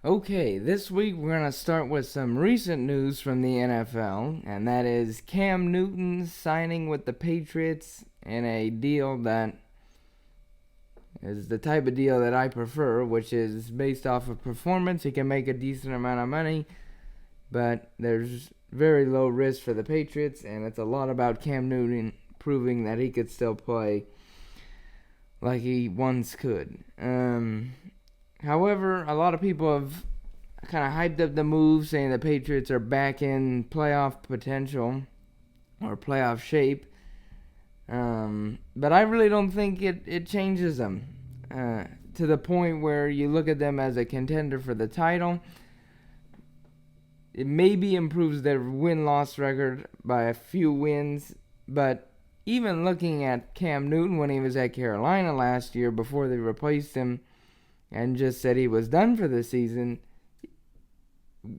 Okay, this week we're going to start with some recent news from the NFL, and that is Cam Newton signing with the Patriots in a deal that is the type of deal that I prefer, which is based off of performance. He can make a decent amount of money, but there's very low risk for the Patriots, and it's a lot about Cam Newton proving that he could still play like he once could. However, a lot of people have kind of hyped up the move, saying the Patriots are back in playoff potential or playoff shape. But I really don't think it changes them to the point where you look at them as a contender for the title. It maybe improves their win-loss record by a few wins, but even looking at Cam Newton when he was at Carolina last year before they replaced him and just said he was done for the season,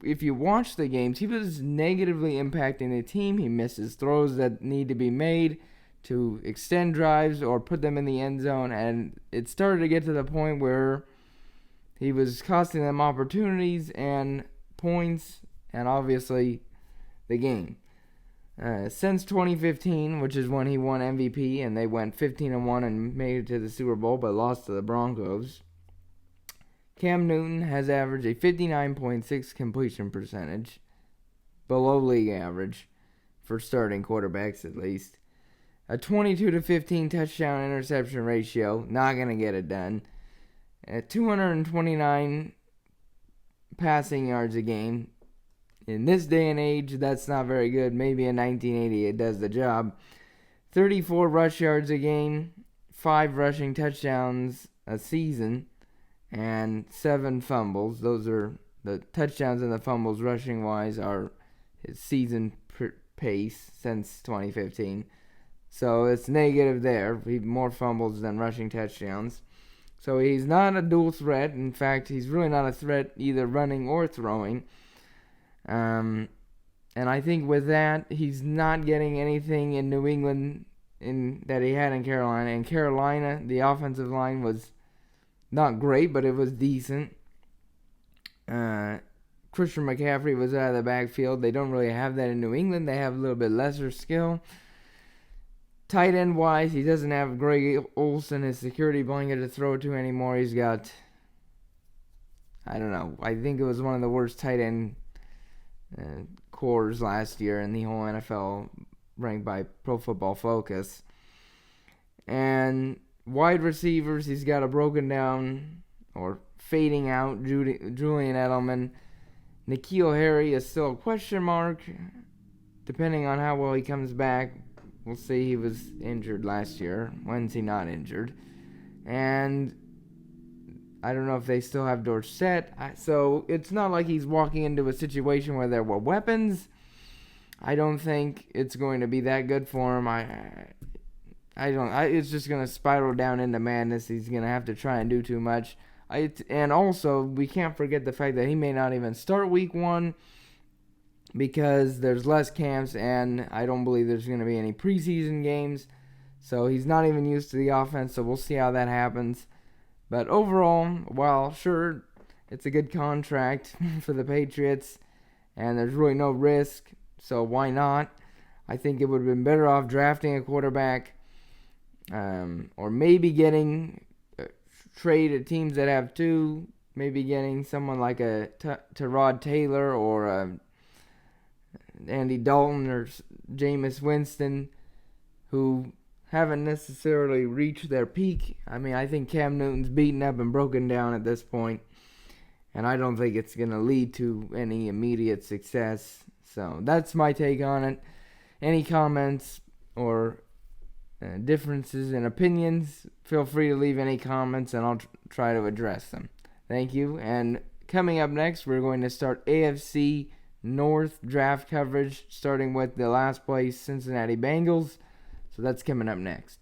if you watch the games, he was negatively impacting the team. He misses throws that need to be made to extend drives or put them in the end zone, and it started to get to the point where he was costing them opportunities and points and obviously the game. Since 2015, which is when he won MVP and they went 15-1 and made it to the Super Bowl but lost to the Broncos, Cam Newton has averaged a 59.6 completion percentage, below league average for starting quarterbacks at least. A 22-15 touchdown interception ratio, not going to get it done. At 229 passing yards a game. In this day and age, that's not very good. Maybe in 1980 it does the job. 34 rush yards a game, 5 rushing touchdowns a season, and 7 fumbles. Those are the touchdowns and the fumbles rushing wise are his season pace since 2015. So it's negative there. More fumbles than rushing touchdowns. So he's not a dual threat. In fact, he's really not a threat either running or throwing. And I think with that, he's not getting anything in New England that he had in Carolina. In Carolina, the offensive line was not great, but it was decent. Christian McCaffrey was out of the backfield. They don't really have that in New England. They have a little bit lesser skill. Tight end wise, he doesn't have Greg Olsen, his security blanket, to throw to anymore. He's got, I don't know, I think it was one of the worst tight end cores last year in the whole NFL, ranked by Pro Football Focus. And wide receivers, he's got a broken down or fading out Julian Edelman. N'Keal Harry is still a question mark, depending on how well he comes back. We'll see. He was injured last year. When's he not injured? And I don't know if they still have Dorsett. So it's not like he's walking into a situation where there were weapons. I don't think it's going to be that good for him. It's just going to spiral down into madness. He's going to have to try and do too much. And also, we can't forget the fact that he may not even start week 1 because there's less camps, and I don't believe there's going to be any preseason games. So he's not even used to the offense, so we'll see how that happens. But overall, while sure, it's a good contract for the Patriots, and there's really no risk, so why not? I think it would have been better off drafting a quarterback, or maybe getting traded teams that have 2, maybe getting someone like a Tyrod Taylor or Andy Dalton or Jameis Winston, who haven't necessarily reached their peak. I mean, I think Cam Newton's beaten up and broken down at this point, and I don't think it's going to lead to any immediate success. So that's my take on it. Any comments or differences in opinions, feel free to leave any comments, and I'll try to address them. Thank you. And coming up next, we're going to start AFC North draft coverage, starting with the last place Cincinnati Bengals. So that's coming up next.